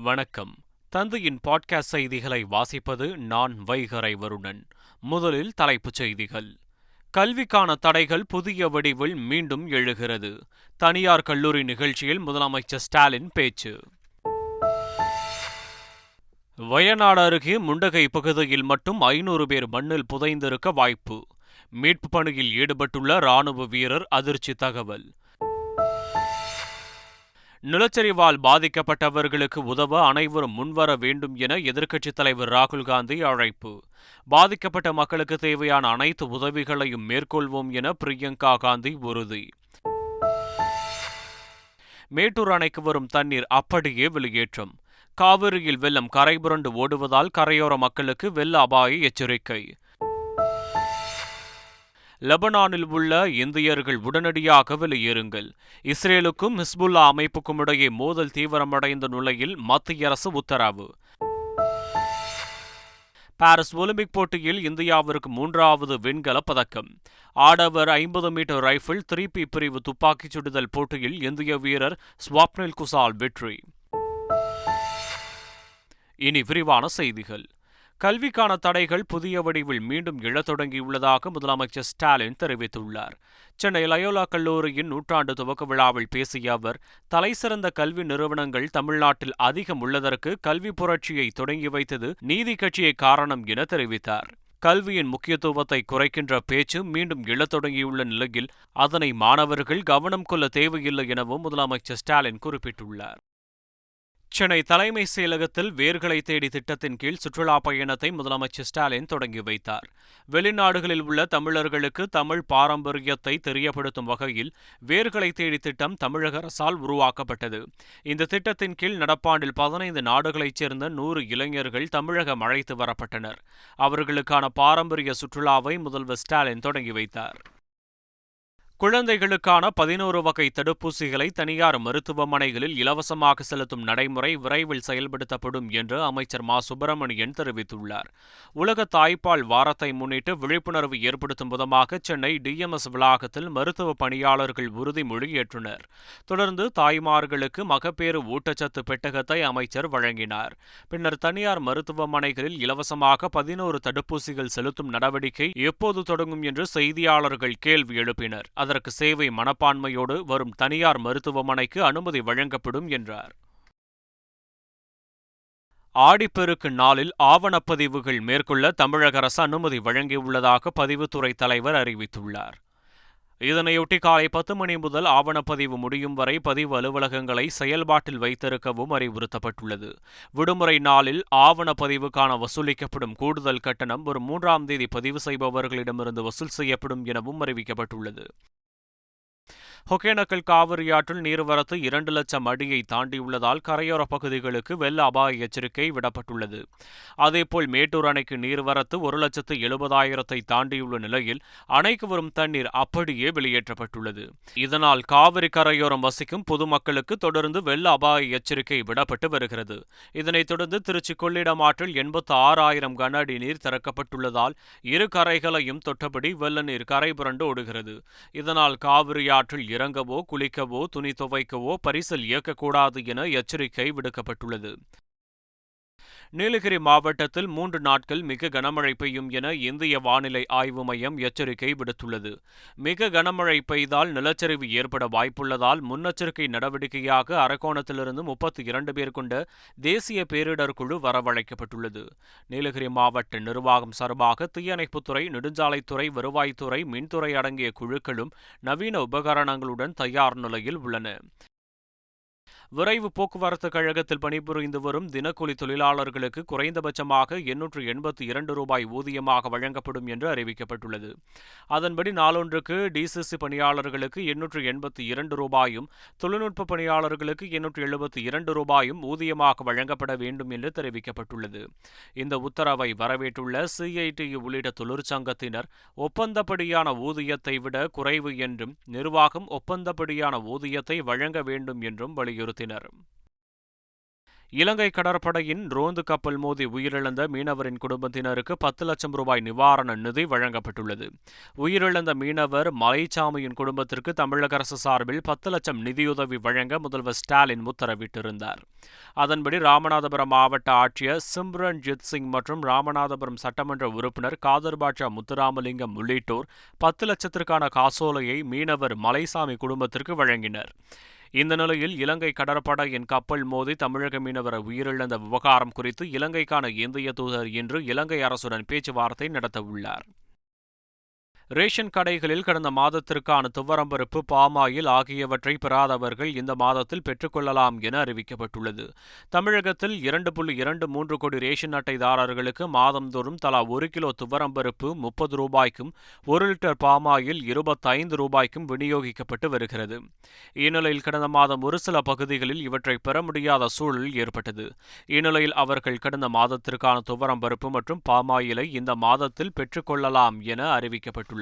வணக்கம். தந்தையின் பாட்காஸ்ட் செய்திகளை வாசிப்பது நான் வைகரை வருணன். முதலில் தலைப்புச் செய்திகள். கல்விக்கான தடைகள் புதிய வடிவில் மீண்டும் எழுகிறது. தனியார் கல்லூரி நிகழ்ச்சியில் முதலமைச்சர் ஸ்டாலின் பேச்சு. வயநாடு அருகே முண்டகை பகுதியில் மட்டும் 500 பேர் மண்ணில் புதைந்திருக்க வாய்ப்பு. மீட்பு பணியில் ஈடுபட்டுள்ள ராணுவ வீரர் அதிர்ச்சி தகவல். நிலச்சரிவால் பாதிக்கப்பட்டவர்களுக்கு உதவ அனைவரும் முன்வர வேண்டும் என எதிர்க்கட்சித் தலைவர் ராகுல் காந்தி அழைப்பு. பாதிக்கப்பட்ட மக்களுக்கு தேவையான அனைத்து உதவிகளையும் மேற்கொள்வோம் என பிரியங்கா காந்தி உறுதி. மேட்டூர் அணைக்கு வரும் தண்ணீர் அப்படியே வெளியேற்றம். காவிரியில் வெள்ளம் கரைபுரண்டு ஓடுவதால் கரையோர மக்களுக்கு வெள்ள அபாய எச்சரிக்கை. லெபனானில் உள்ள இந்தியர்கள் உடனடியாக வெளியேறுங்கள். இஸ்ரேலுக்கும் ஹிஸ்புல்லா அமைப்புக்கும் இடையே மோதல் தீவிரமடைந்த நிலையில் மத்திய அரசு உத்தரவு. பாரிஸ் ஒலிம்பிக் போட்டியில் இந்தியாவிற்கு 3வது வெண்கல பதக்கம். ஆடவர் 50 மீட்டர் ரைபிள் 3P பிரிவு துப்பாக்கிச் சுடுதல் போட்டியில் இந்திய வீரர் ஸ்வாப்னில் குசால் வெற்றி. இனி விரிவான செய்திகள். கல்விக்கான தடைகள் புதிய வடிவில் மீண்டும் எழத் தொடங்கியுள்ளதாக முதலமைச்சர் ஸ்டாலின் தெரிவித்துள்ளார். சென்னை லயோலா கல்லூரியின் நூற்றாண்டு துவக்க விழாவில் பேசிய அவர், தலைசிறந்த கல்வி நிறுவனங்கள் தமிழ்நாட்டில் அதிகம் உள்ளதற்கு கல்வி புரட்சியை தொடங்கி வைத்தது நீதி கட்சியே காரணம் என தெரிவித்தார். கல்வியின் முக்கியத்துவத்தை குறைக்கின்ற பேச்சு மீண்டும் எழத் தொடங்கியுள்ள நிலையில் அதனை மாணவர்கள் கவனம் கொள்ள தேவையில்லை எனவும் முதலமைச்சர் ஸ்டாலின் குறிப்பிட்டுள்ளார். சென்னை தலைமை செயலகத்தில் வேர்களை தேடி திட்டத்தின் கீழ் சுற்றுலா பயணத்தை முதலமைச்சர் ஸ்டாலின் தொடங்கி வைத்தார். வெளிநாடுகளில் உள்ள தமிழர்களுக்கு தமிழ் பாரம்பரியத்தை தெரியப்படுத்தும் வகையில் வேர்களை தேடி திட்டம் தமிழக அரசால் உருவாக்கப்பட்டது. இந்த திட்டத்தின் கீழ் நடப்பாண்டில் 15 நாடுகளைச் சேர்ந்த 100 இளைஞர்கள் தமிழகம் அழைத்து வரப்பட்டனர். அவர்களுக்கான பாரம்பரிய சுற்றுலாவை முதல்வர் ஸ்டாலின் தொடங்கி வைத்தார். குழந்தைகளுக்கான 11 வகை தடுப்பூசிகளை தனியார் மருத்துவமனைகளில் இலவசமாக செலுத்தும் நடைமுறை விரைவில் செயல்படுத்தப்படும் என்று அமைச்சர் மா. சுப்பிரமணியன் தெரிவித்துள்ளார். உலக தாய்ப்பால் வாரத்தை முன்னிட்டு விழிப்புணர்வு ஏற்படுத்தும் விதமாக சென்னை DMS வளாகத்தில் மருத்துவ பணியாளர்கள் உறுதிமொழி ஏற்றனர். தொடர்ந்து தாய்மார்களுக்கு மகப்பேறு ஊட்டச்சத்து பெட்டகத்தை அமைச்சர் வழங்கினார். பின்னர் தனியார் மருத்துவமனைகளில் இலவசமாக 11 தடுப்பூசிகள் செலுத்தும் நடவடிக்கை எப்போது தொடங்கும் என்று செய்தியாளர்கள் கேள்வி எழுப்பினர். அதற்கு சேவை மனப்பான்மையோடு வரும் தனியார் மருத்துவமனைக்கு அனுமதி வழங்கப்படும் என்றார். ஆடிப்பெருக்கு நாளில் ஆவணப்பதிவுகள் மேற்கொள்ள தமிழக அரசு அனுமதி வழங்கியுள்ளதாக பதிவுத்துறை தலைவர் அறிவித்துள்ளார். இதனையொட்டி காலை 10 மணி முதல் ஆவணப்பதிவு முடியும் வரை பதிவு அலுவலகங்களை செயல்பாட்டில் வைத்திருக்கவும் அறிவுறுத்தப்பட்டுள்ளது. விடுமுறை நாளில் ஆவணப்பதிவுக்கான வசூலிக்கப்படும் கூடுதல் கட்டணம் வரும் 3ஆம் தேதி பதிவு செய்பவர்களிடமிருந்து வசூல் செய்யப்படும் எனவும் அறிவிக்கப்பட்டுள்ளது. ஒகேனக்கல் காவிரி ஆற்றில் நீர்வரத்து 2 லட்சம் அடியை தாண்டியுள்ளதால் கரையோர பகுதிகளுக்கு வெள்ள அபாய எச்சரிக்கை விடப்பட்டுள்ளது. அதேபோல் மேட்டூர் அணைக்கு நீர்வரத்து 1,70,000 தாண்டியுள்ள நிலையில் அணைக்கு வரும் தண்ணீர் அப்படியே வெளியேற்றப்பட்டுள்ளது. இதனால் காவிரி கரையோரம் வசிக்கும் பொதுமக்களுக்கு தொடர்ந்து வெள்ள அபாய எச்சரிக்கை விடப்பட்டு வருகிறது. இதனைத் தொடர்ந்து திருச்சி கொள்ளிடம் ஆற்றில் 86,000 கன அடி நீர் திறக்கப்பட்டுள்ளதால் இரு கரைகளையும் தொட்டபடி வெள்ள நீர் கரை புரண்டு ஓடுகிறது. இதனால் காவிரி ஆற்றில் இறங்கவோ குளிக்கவோ துணி துவைக்கவோ பரிசல் இயக்கக்கூடாது என எச்சரிக்கை விடுக்கப்பட்டுள்ளது. நீலகிரி மாவட்டத்தில் 3 நாட்கள் மிக கனமழை பெய்யும் என இந்திய வானிலை ஆய்வு மையம் எச்சரிக்கை விடுத்துள்ளது. மிக கனமழை பெய்தால் நிலச்சரிவு ஏற்பட வாய்ப்புள்ளதால் முன்னெச்சரிக்கை நடவடிக்கையாக அரக்கோணத்திலிருந்து 32 பேர் கொண்ட தேசிய பேரிடர் குழு வரவழைக்கப்பட்டுள்ளது. நீலகிரி மாவட்ட நிர்வாகம் சார்பாக தீயணைப்புத்துறை, நெடுஞ்சாலைத்துறை, வருவாய்த்துறை, மின்துறை அடங்கிய குழுக்களும் நவீன உபகரணங்களுடன் தயார் நிலையில் உள்ளன. விரைவு போக்குவரத்து கழகத்தில் பணிபுரிந்து வரும் தினக்கூலி தொழிலாளர்களுக்கு குறைந்தபட்சமாக 882 ரூபாய் ஊதியமாக வழங்கப்படும் என்று அறிவிக்கப்பட்டுள்ளது. அதன்படி நாளொன்றுக்கு DCC பணியாளர்களுக்கு 882 ரூபாயும், தொழில்நுட்ப பணியாளர்களுக்கு 872 ரூபாயும் ஊதியமாக வழங்கப்பட வேண்டும் என்று தெரிவிக்கப்பட்டுள்ளது. இந்த உத்தரவை வரவேற்றுள்ள CITU உள்ளிட்ட தொழிற்சங்கத்தினர் ஒப்பந்தப்படியான ஊதியத்தை விட குறைவு என்றும் நிர்வாகம் ஒப்பந்தப்படியான ஊதியத்தை வழங்க வேண்டும் என்றும் வலியுறுத்தினர். இலங்கை கடற்படையின் ரோந்து கப்பல் மோதி உயிரிழந்த மீனவரின் குடும்பத்தினருக்கு 10 லட்சம் ரூபாய் நிவாரண நிதி வழங்கப்பட்டுள்ளது. உயிரிழந்த மீனவர் மலைச்சாமியின் குடும்பத்திற்கு தமிழக அரசு சார்பில் 10 லட்சம் நிதியுதவி வழங்க முதல்வர் ஸ்டாலின் உத்தரவிட்டிருந்தார். அதன்படி ராமநாதபுரம் மாவட்ட ஆட்சியர் சிம்ரன்ஜித் சிங் மற்றும் ராமநாதபுரம் சட்டமன்ற உறுப்பினர் காதர் பாட்சா முத்துராமலிங்கம் உள்ளிட்டோர் 10 லட்சத்திற்கான காசோலையை மீனவர் மலைசாமி குடும்பத்திற்கு வழங்கினர். இந்த நிலையில் இலங்கை கடற்படையின் கப்பல் மோதி தமிழக மீனவர் உயிரிழந்த விவகாரம் குறித்து இலங்கைக்கான இந்திய தூதர் இன்று இலங்கை அரசுடன் பேச்சுவார்த்தை நடத்தவுள்ளார். ரேஷன் கடைகளில் கடந்த மாதத்திற்கான துவரம்பருப்பு, பாமாயில் ஆகியவற்றை பெறாதவர்கள் இந்த மாதத்தில் பெற்றுக்கொள்ளலாம் என அறிவிக்கப்பட்டுள்ளது. தமிழகத்தில் 2.23 கோடி ரேஷன் அட்டைதாரர்களுக்கு மாதந்தோறும் தலா 1 கிலோ துவரம்பருப்பு 30 ரூபாய்க்கும் 1 லிட்டர் பாமாயில் 25 ரூபாய்க்கும் விநியோகிக்கப்பட்டு வருகிறது. இந்நிலையில் கடந்த மாதம் ஒரு சில பகுதிகளில் இவற்றை பெற முடியாத சூழல் ஏற்பட்டது. இந்நிலையில் அவர்கள் கடந்த மாதத்திற்கான துவரம்பருப்பு மற்றும் பாமாயிலை இந்த மாதத்தில் பெற்றுக்கொள்ளலாம் என அறிவிக்கப்பட்டுள்ளது.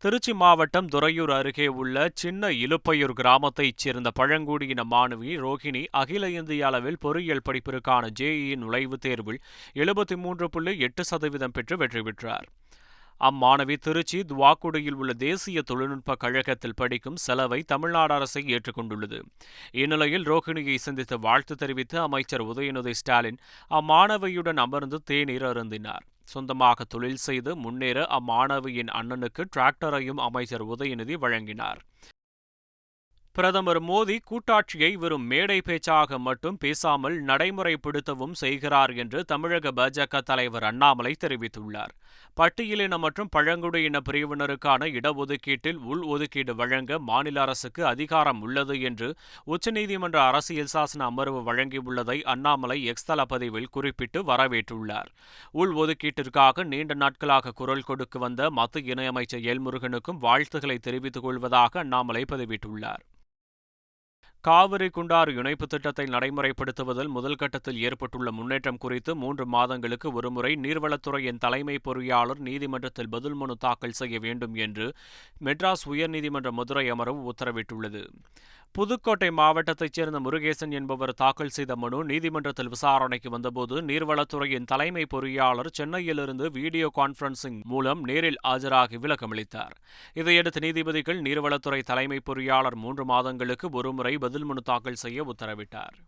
திருச்சி மாவட்டம் துறையூர் அருகே உள்ள சின்ன இலுப்பையூர் கிராமத்தைச் சேர்ந்த பழங்குடியின மாணவி ரோஹிணி அகில இந்திய அளவில் பொறியியல் படிப்பிற்கான JEE நுழைவுத் தேர்வில் 73.8% பெற்று வெற்றி பெற்றார். அம்மாணவி திருச்சி துவாக்குடியில் உள்ள தேசிய தொழில்நுட்ப கழகத்தில் படிக்கும் செலவை தமிழ்நாடு அரசை ஏற்றுக்கொண்டுள்ளது. இந்நிலையில் ரோஹிணியை சந்தித்து வாழ்த்து தெரிவித்து அமைச்சர் உதயநிதி ஸ்டாலின் அம்மாணவியுடன் அமர்ந்து தேநீர் அருந்தினார். சொந்தமாக தொழில் செய்து முன்னேற அம்மாணவியின் அண்ணனுக்கு டிராக்டரையும் அமைச்சர் உதயநிதி வழங்கினார். பிரதமர் மோடி கூட்டாட்சியை வெறும் மேடை பேச்சாக மட்டும் பேசாமல் நடைமுறைப்படுத்தவும் செய்கிறார் என்று தமிழக பாஜக தலைவர் அண்ணாமலை தெரிவித்துள்ளார். பட்டியலின மற்றும் பழங்குடியின பிரிவினருக்கான இடஒதுக்கீட்டில் உள்ஒதுக்கீடு வழங்க மாநில அரசுக்கு அதிகாரம் உள்ளது என்று உச்சநீதிமன்ற அரசியல் சாசன அமர்வு வழங்கியுள்ளதை அண்ணாமலை எக்ஸ் தள பதிவில் குறிப்பிட்டு வரவேற்றுள்ளார். உள்ஒதுக்கீட்டிற்காக நீண்ட நாட்களாக குரல் கொடுக்க வந்த மத்திய இணையமைச்சர் எல்முருகனுக்கும் வாழ்த்துக்களை தெரிவித்துக் கொள்வதாக அண்ணாமலை பதிவிட்டுள்ளார். காவிரி குண்டாறு இணைப்பு திட்டத்தை நடைமுறைப்படுத்துவதில் முதல் கட்டத்தில் ஏற்பட்டுள்ள முன்னேற்றம் குறித்து 3 மாதங்களுக்கு ஒருமுறை நீர்வளத்துறையின் தலைமை பொறியாளர் நீதிமன்றத்தில் பதில் மனு தாக்கல் செய்ய வேண்டும் என்று மெட்ராஸ் உயர்நீதிமன்ற மதுரை அமர்வு உத்தரவிட்டுள்ளது. புதுக்கோட்டை மாவட்டத்தைச் சேர்ந்த முருகேசன் என்பவர் தாக்கல் செய்த மனு நீதிமன்றத்தில் விசாரணைக்கு வந்தபோது நீர்வளத்துறையின் தலைமை பொறியாளர் சென்னையிலிருந்து வீடியோ கான்பரன்சிங் மூலம் நேரில் ஆஜராகி விளக்கமளித்தார். இதையடுத்து நீதிபதிகள் நீர்வளத்துறை தலைமை பொறியாளர் 3 மாதங்களுக்கு ஒருமுறை பதில் மனு தாக்கல் செய்ய உத்தரவிட்டார்.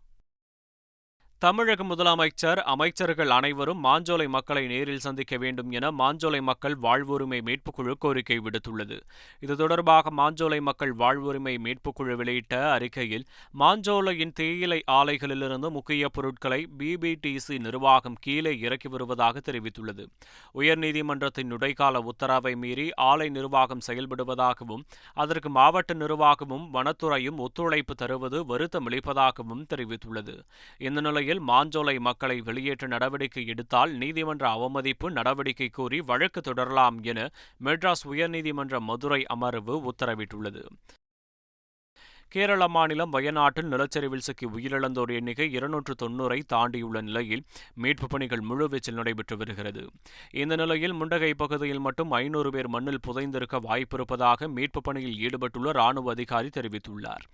தமிழக முதலமைச்சர் அமைச்சர்கள் அனைவரும் மாஞ்சோலை மக்களை நேரில் சந்திக்க வேண்டும் என மாஞ்சோலை மக்கள் வாழ்வுரிமை மீட்புக்குழு கோரிக்கை விடுத்துள்ளது. இது தொடர்பாக மாஞ்சோலை மக்கள் வாழ்வுரிமை மீட்புக்குழு வெளியிட்ட அறிக்கையில் மாஞ்சோலையின் தேயிலை ஆலைகளிலிருந்து முக்கிய பொருட்களை BBTC நிர்வாகம் கீழே இறக்கி வருவதாக தெரிவித்துள்ளது. உயர்நீதிமன்றத்தின் இடைக்கால உத்தரவை மீறி ஆலை நிர்வாகம் செயல்படுவதாகவும் அதற்கு மாவட்ட நிர்வாகமும் வனத்துறையும் ஒத்துழைப்பு தருவது வருத்தமளிப்பதாகவும் தெரிவித்துள்ளது. இந்த நிலையில் மாஞ்சோலை மக்களை வெளியேற்ற நடவடிக்கை எடுத்தால் நீதிமன்ற அவமதிப்பு நடவடிக்கை கோரி வழக்கு தொடரலாம் என மெட்ராஸ் உயர்நீதிமன்ற மதுரை அமர்வு உத்தரவிட்டுள்ளது. கேரள மாநிலம் வயநாட்டில் நிலச்சரிவில் சிக்கி உயிரிழந்தோர் எண்ணிக்கை 290 தாண்டியுள்ள நிலையில் மீட்புப் பணிகள் முழுவீச்சில் நடைபெற்று வருகிறது. இந்த நிலையில் முண்டகை பகுதியில் மட்டும் 500 பேர் மண்ணில் புதைந்திருக்க வாய்ப்பிருப்பதாக மீட்புப் பணியில் ஈடுபட்டுள்ள ராணுவ அதிகாரி தெரிவித்துள்ளார்.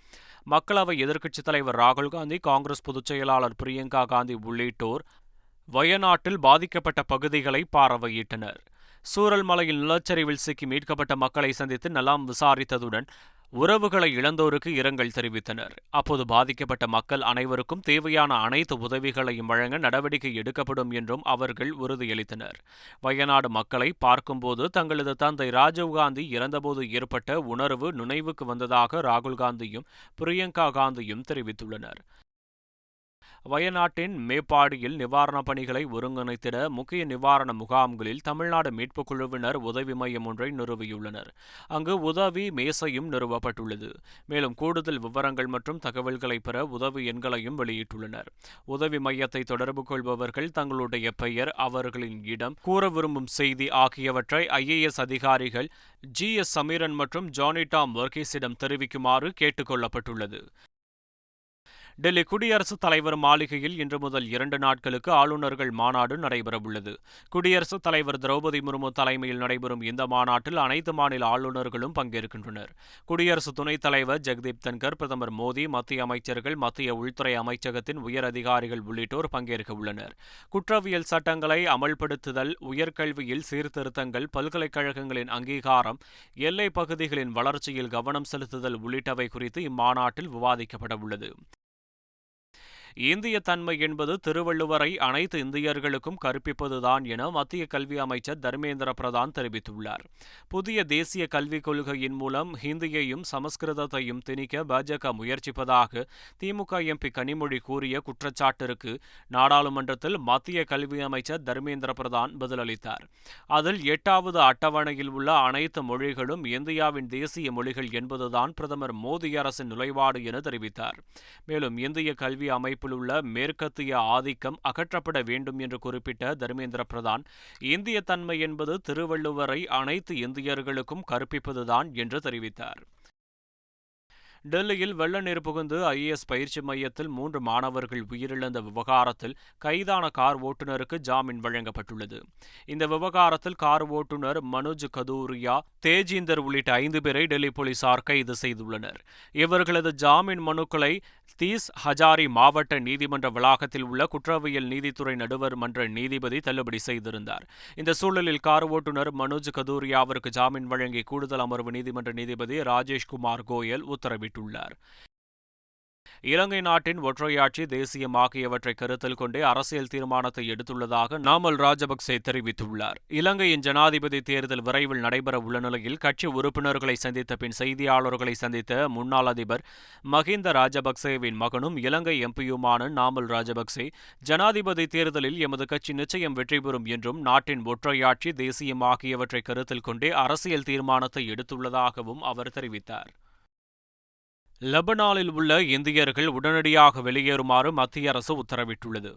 மக்களவை எதிர்க்கட்சித் தலைவர் ராகுல் காந்தி, காங்கிரஸ் பொதுச் செயலாளர் பிரியங்கா காந்தி உள்ளிட்டோர் வயநாட்டில் பாதிக்கப்பட்ட பகுதிகளை பார்வையிட்டனர். சூரல்மலையில் நிலச்சரிவில் சிக்கி மீட்கப்பட்ட மக்களை சந்தித்து நலம் விசாரித்ததுடன் உறவுகளை இழந்தோருக்கு இரங்கல் தெரிவித்தனர். அப்போது பாதிக்கப்பட்ட மக்கள் அனைவருக்கும் தேவையான அனைத்து உதவிகளையும் வழங்க நடவடிக்கை எடுக்கப்படும் என்றும் அவர்கள் உறுதியளித்தனர். வயநாடு மக்களை பார்க்கும்போது தங்களது தந்தை ராஜீவ்காந்தி இறந்தபோது ஏற்பட்ட உணர்வு நினைவுக்கு வந்ததாக ராகுல் காந்தியும் பிரியங்கா காந்தியும் தெரிவித்துள்ளனர். வயநாட்டின் மேப்பாடியில் நிவாரணப் பணிகளை ஒருங்கிணைத்திட முக்கிய நிவாரண முகாம்களில் தமிழ்நாடு மீட்புக் குழுவினர் உதவி மையம் ஒன்றை நிறுவியுள்ளனர். அங்கு உதவி மேசையும் நிறுவப்பட்டுள்ளது. மேலும் கூடுதல் விவரங்கள் மற்றும் தகவல்களை பெற உதவி எண்களையும் வெளியிட்டுள்ளனர். உதவி மையத்தை தொடர்பு கொள்பவர்கள் தங்களுடைய பெயர், அவர்களின் இடம், கூற விரும்பும் செய்தி ஆகியவற்றை IAS அதிகாரிகள் GS சமீரன் மற்றும் ஜானி டாம் வர்கீஸிடம் தெரிவிக்குமாறு கேட்டுக் கொள்ளப்பட்டுள்ளது. டெல்லி குடியரசுத் தலைவர் மாளிகையில் இன்று முதல் 2 நாட்களுக்கு ஆளுநர்கள் மாநாடு நடைபெறவுள்ளது. குடியரசுத் தலைவர் திரௌபதி முர்மு தலைமையில் நடைபெறும் இந்த மாநாட்டில் அனைத்து மாநில ஆளுநர்களும் பங்கேற்கின்றனர். குடியரசு துணைத் தலைவர் ஜெகதீப் தன்கர், பிரதமர் மோடி, மத்திய அமைச்சர்கள், மத்திய உள்துறை அமைச்சகத்தின் உயர் அதிகாரிகள் உள்ளிட்டோர் பங்கேற்க உள்ளனர். குற்றவியல் சட்டங்களை அமல்படுத்துதல், உயர்கல்வியில் சீர்திருத்தங்கள், பல்கலைக்கழகங்களின் அங்கீகாரம், எல்லைப் பகுதிகளின் வளர்ச்சியில் கவனம் செலுத்துதல் உள்ளிட்டவை குறித்து இம்மாநாட்டில் விவாதிக்கப்பட உள்ளது. இந்திய தன்மை என்பது திருவள்ளுவரை அனைத்து இந்தியர்களுக்கும் கற்பிப்பதுதான் என மத்திய கல்வி அமைச்சர் தர்மேந்திர பிரதான் தெரிவித்துள்ளார். புதிய தேசிய கல்விக் கொள்கையின் மூலம் ஹிந்தியையும் சமஸ்கிருதத்தையும் திணிக்க பாஜக முயற்சிப்பதாக திமுக எம்பி கனிமொழி கூறிய குற்றச்சாட்டிற்கு நாடாளுமன்றத்தில் மத்திய கல்வி அமைச்சர் தர்மேந்திர பிரதான் பதிலளித்தார். அதில் 8வது அட்டவணையில் உள்ள அனைத்து மொழிகளும் இந்தியாவின் தேசிய மொழிகள் என்பதுதான் பிரதமர் மோடி அரசின் நிலைப்பாடு என தெரிவித்தார். மேலும் இந்திய கல்வி அமைப்பு உள்ள மேற்கத்திய ஆதிக்கம் அகற்றப்பட வேண்டும் என்று குறிப்பிட்ட தர்மேந்திர பிரதான், இந்திய தன்மை என்பது திருவள்ளுவரை அனைத்து இந்தியர்களுக்கும் கற்பிப்பதுதான் என்று தெரிவித்தார். டெல்லியில் வெள்ள நீர் புகுந்து IAS பயிற்சி மையத்தில் 3 மாணவர்கள் உயிரிழந்த விவகாரத்தில் கைதான கார் ஓட்டுநருக்கு ஜாமீன் வழங்கப்பட்டுள்ளது. இந்த விவகாரத்தில் கார் ஓட்டுநர் மனோஜ் கதூரியா, தேஜீந்தர் உள்ளிட்ட 5 பேரை டெல்லி போலீசார் கைது செய்துள்ளனர். இவர்களது ஜாமீன் மனுக்களை தீஸ் ஹஜாரி மாவட்ட நீதிமன்ற வளாகத்தில் உள்ள குற்றவியல் நீதித்துறை நடுவர் மன்ற நீதிபதி தள்ளுபடி செய்திருந்தார். இந்த சூழலில் கார் ஓட்டுநர் மனோஜ் கதூரியாவிற்கு ஜாமீன் வழங்கி கூடுதல் அமர்வு நீதிமன்ற நீதிபதி ராஜேஷ்குமார் கோயல் உத்தரவிட்டுள்ளார். இலங்கை நாட்டின் ஒற்றையாட்சி, தேசியம் ஆகியவற்றை கருத்தில் கொண்டே அரசியல் தீர்மானத்தை எடுத்துள்ளதாக நாமல் ராஜபக்சே தெரிவித்துள்ளார். இலங்கையின் ஜனாதிபதி தேர்தல் விரைவில் நடைபெற உள்ள நிலையில் கட்சி உறுப்பினர்களை சந்தித்த பின் செய்தியாளர்களை சந்தித்த முன்னாள் அதிபர் மஹிந்த ராஜபக்சேவின் மகனும் இலங்கை எம்பியுமான நாமல் ராஜபக்சே, ஜனாதிபதி தேர்தலில் எமது கட்சி நிச்சயம் வெற்றி பெறும் என்றும் நாட்டின் ஒற்றையாட்சி, தேசியம் ஆகியவற்றை கருத்தில் கொண்டே அரசியல் தீர்மானத்தை எடுத்துள்ளதாகவும் அவர் தெரிவித்தார். லெபனானில் உள்ள இந்தியர்கள் உடனடியாக வெளியேறுமாறு மத்திய அரசு உத்தரவிட்டுள்ளது.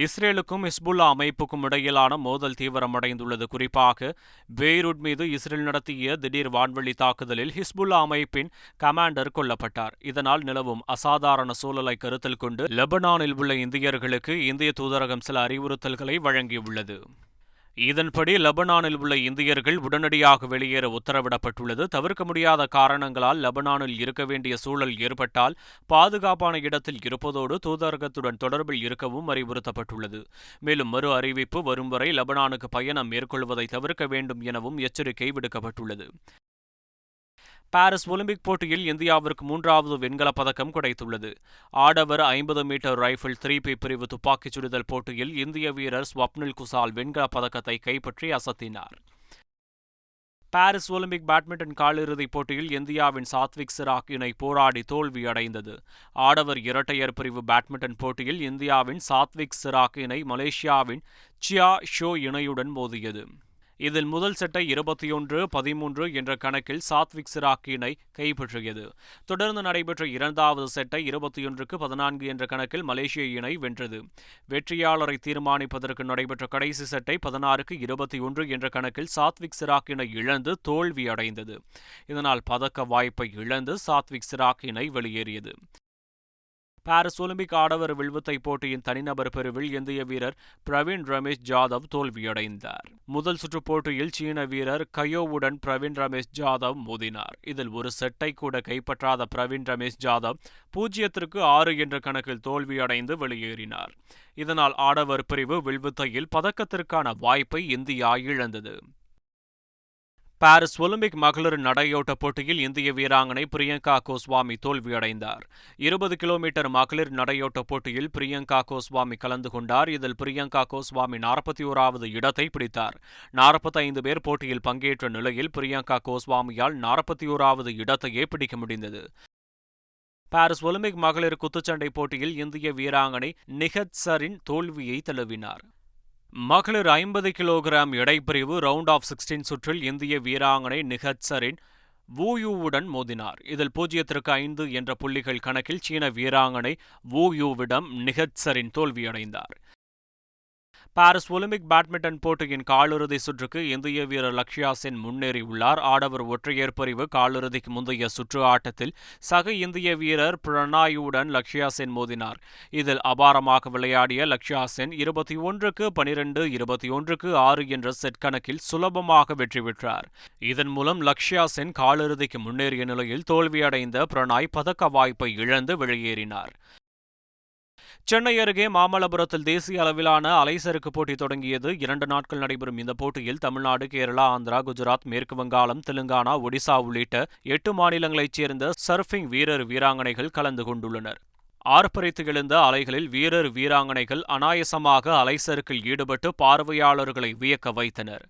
இஸ்ரேலுக்கும் ஹிஸ்புல்லா அமைப்புக்கும் இடையிலான மோதல் தீவிரமடைந்துள்ளது. குறிப்பாக பெய்ரூட் மீது இஸ்ரேல் நடத்திய திடீர் வான்வெளி தாக்குதலில் ஹிஸ்புல்லா அமைப்பின் கமாண்டர் கொல்லப்பட்டார். இதனால் நிலவும் அசாதாரண சூழலை கருத்தில் கொண்டு லெபனானில் உள்ள இந்தியர்களுக்கு இந்திய தூதரகம் சில அறிவுறுத்தல்களை வழங்கியுள்ளது. இதன்படி லெபனானில் உள்ள இந்தியர்கள் உடனடியாக வெளியேற உத்தரவிடப்பட்டுள்ளது. தவிர்க்க முடியாத காரணங்களால் லெபனானில் இருக்க வேண்டிய சூழல் ஏற்பட்டால் பாதுகாப்பான இடத்தில் இருப்பதோடு தூதரகத்துடன் தொடர்பில் இருக்கவும் அறிவுறுத்தப்பட்டுள்ளது. மேலும் மறு அறிவிப்பு வரும் வரை லெபனானுக்கு பயணம் மேற்கொள்வதை தவிர்க்க வேண்டும் எனவும் எச்சரிக்கை விடுக்கப்பட்டுள்ளது. பாரிஸ் ஒலிம்பிக் போட்டியில் இந்தியாவிற்கு 3வது வெண்கலப் பதக்கம் கிடைத்துள்ளது. ஆடவர் 50 மீட்டர் ரைபிள் 3P பிரிவு துப்பாக்கிச் சுடுதல் போட்டியில் இந்திய வீரர் ஸ்வப்னில் குசால் வெண்கலப் பதக்கத்தை கைப்பற்றி அசத்தினார். பாரிஸ் ஒலிம்பிக் பேட்மிண்டன் காலிறுதிப் போட்டியில் இந்தியாவின் சாத்விக் சிராக் இணை போராடி தோல்வியடைந்தது. ஆடவர் இரட்டையர் பிரிவு பேட்மிண்டன் போட்டியில் இந்தியாவின் சாத்விக் சிராக் இணை மலேசியாவின் சியா ஷோ இணையுடன் மோதியது. இதில் முதல் செட்டை 21-13 என்ற கணக்கில் சாத்விக் சிராக் இணை கைப்பற்றியது. தொடர்ந்து நடைபெற்ற 2வது செட்டை 21-14 என்ற கணக்கில் மலேசிய இணை வென்றது. வெற்றியாளரை தீர்மானிப்பதற்கு நடைபெற்ற கடைசி செட்டை 16-21 என்ற கணக்கில் சாத்விக் சிராக் இணை இழந்து தோல்வியடைந்தது. இதனால் பதக்க வாய்ப்பை இழந்து சாத்விக் சிராக் இணை வெளியேறியது. பாரிஸ் ஒலிம்பிக் ஆடவர் வில்வித்தை போட்டியின் தனிநபர் பிரிவில் இந்திய வீரர் பிரவீன் ரமேஷ் ஜாதவ் தோல்வியடைந்தார். முதல் சுற்று போட்டியில் சீன வீரர் கயோவுடன் பிரவீன் ரமேஷ் ஜாதவ் மோதினார். இதில் ஒரு செட்டை கூட கைப்பற்றாத பிரவீன் ரமேஷ் ஜாதவ் 0-6 என்ற கணக்கில் தோல்வியடைந்து வெளியேறினார். இதனால் ஆடவர் பிரிவு வில்வித்தையில் பதக்கத்திற்கான வாய்ப்பை இந்தியா இழந்தது. பாரிஸ் ஒலிம்பிக் மகளிர் நடையோட்ட போட்டியில் இந்திய வீராங்கனை பிரியங்கா கோஸ்வாமி தோல்வியடைந்தார். 20 கிலோமீட்டர் மகளிர் நடையோட்ட போட்டியில் பிரியங்கா கோஸ்வாமி கலந்து கொண்டார். இதில் பிரியங்கா கோஸ்வாமி 41வது இடத்தை பிடித்தார். 45 பேர் போட்டியில் பங்கேற்ற நிலையில் பிரியங்கா கோஸ்வாமியால் 41வது இடத்தையே பிடிக்க முடிந்தது. பாரிஸ் ஒலிம்பிக் மகளிர் குத்துச்சண்டை போட்டியில் இந்திய வீராங்கனை நிகத் சரின் தோல்வியை தழுவினார். மகளிர் 50 கிலோகிராம் எடைப்பிரிவு ரவுண்ட் ஆஃப் 16 சுற்றில் இந்திய வீராங்கனை நிகத் சரின் வூயூவுடன் மோதினார். இதில் 0-5 என்ற புள்ளிகள் கணக்கில் சீன வீராங்கனை வூயூவிடம் நிகத் சரின் தோல்வியடைந்தார். பாரிஸ் ஒலிம்பிக் பேட்மிண்டன் போட்டியின் காலிறுதி சுற்றுக்கு இந்திய வீரர் லக்ஷ்யா சென் முன்னேறியுள்ளார். ஆடவர் ஒற்றையர் பிரிவு காலிறுதிக்கு முந்தைய சுற்று ஆட்டத்தில் சக இந்திய வீரர் பிரணாயுடன் லக்ஷ்யா சென் மோதினார். இதில் அபாரமாக விளையாடிய லக்ஷ்யா சென் 21-12, 21-6 என்ற செட் கணக்கில் சுலபமாக வெற்றி பெற்றார். இதன் மூலம் லக்ஷ்யா சென் காலிறுதிக்கு முன்னேறிய நிலையில் தோல்வியடைந்த பிரணாய் பதக்க வாய்ப்பை இழந்து வெளியேறினார். சென்னை அருகே மாமல்லபுரத்தில் தேசிய அளவிலான அலைசறுக்கு போட்டி தொடங்கியது. 2 நாட்கள் நடைபெறும் இந்த போட்டியில் தமிழ்நாடு, கேரளா, ஆந்திரா, குஜராத், மேற்கு வங்காளம், தெலுங்கானா, ஒடிசா உள்ளிட்ட 8 மாநிலங்களைச் சேர்ந்த சர்ஃபிங் வீரர் வீராங்கனைகள் கலந்து கொண்டுள்ளனர். ஆர்ப்பரித்து எழுந்த அலைகளில் வீரர் வீராங்கனைகள் அனாயசமாக அலைசறுக்கில் ஈடுபட்டு பார்வையாளர்களை வியக்க வைத்தனர்.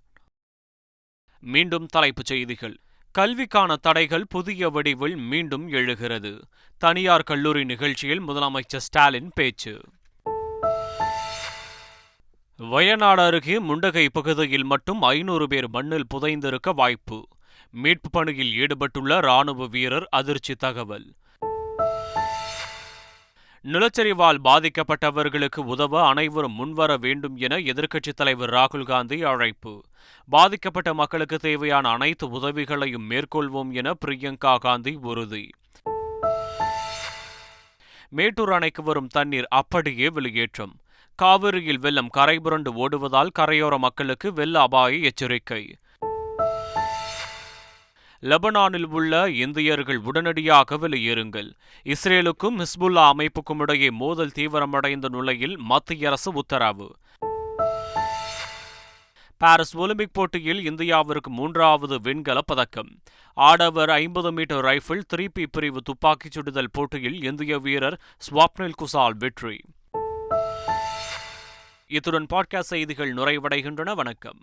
மீண்டும் தலைப்புச் செய்திகள். கல்விக்கான தடைகள் புதிய வடிவில் மீண்டும் எழுகிறது. தனியார் கல்லூரி நிகழ்ச்சியில் முதலமைச்சர் ஸ்டாலின் பேச்சு. வயநாடு அருகே முண்டகை பகுதியில் மட்டும் 500 பேர் மண்ணில் புதைந்திருக்க வாய்ப்பு. மீட்பு பணியில் ஈடுபட்டுள்ள ராணுவ வீரர் அதிர்ச்சி தகவல். நிலச்சரிவால் பாதிக்கப்பட்டவர்களுக்கு உதவ அனைவரும் முன்வர வேண்டும் என எதிர்க்கட்சித் தலைவர் ராகுல் காந்தி அழைப்பு. பாதிக்கப்பட்ட மக்களுக்கு தேவையான அனைத்து உதவிகளையும் மேற்கொள்வோம் என பிரியங்கா காந்தி உறுதி. மேட்டூர் அணைக்கு வரும் தண்ணீர் அப்படியே வெளியேற்றம். காவிரியில் வெள்ளம் கரைபுரண்டு ஓடுவதால் கரையோர மக்களுக்கு வெள்ள அபாய எச்சரிக்கை. லெபனானில் உள்ள இந்தியர்கள் உடனடியாக வெளியேறுங்கள். இஸ்ரேலுக்கும் ஹிஸ்புல்லா அமைப்புக்கும் இடையே மோதல் தீவிரமடைந்த நிலையில் மத்திய அரசு உத்தரவு. பாரிஸ் ஒலிம்பிக் போட்டியில் இந்தியாவிற்கு 3வது வெண்கல பதக்கம். ஆடவர் 50 மீட்டர் ரைபிள் 3P பிரிவு துப்பாக்கிச் சுடுதல் போட்டியில் இந்திய வீரர் ஸ்வாப்னில் குசால் வெற்றி. இத்துடன் பாட்காஸ்ட் செய்திகள் நிறைவடைகின்றன. வணக்கம்.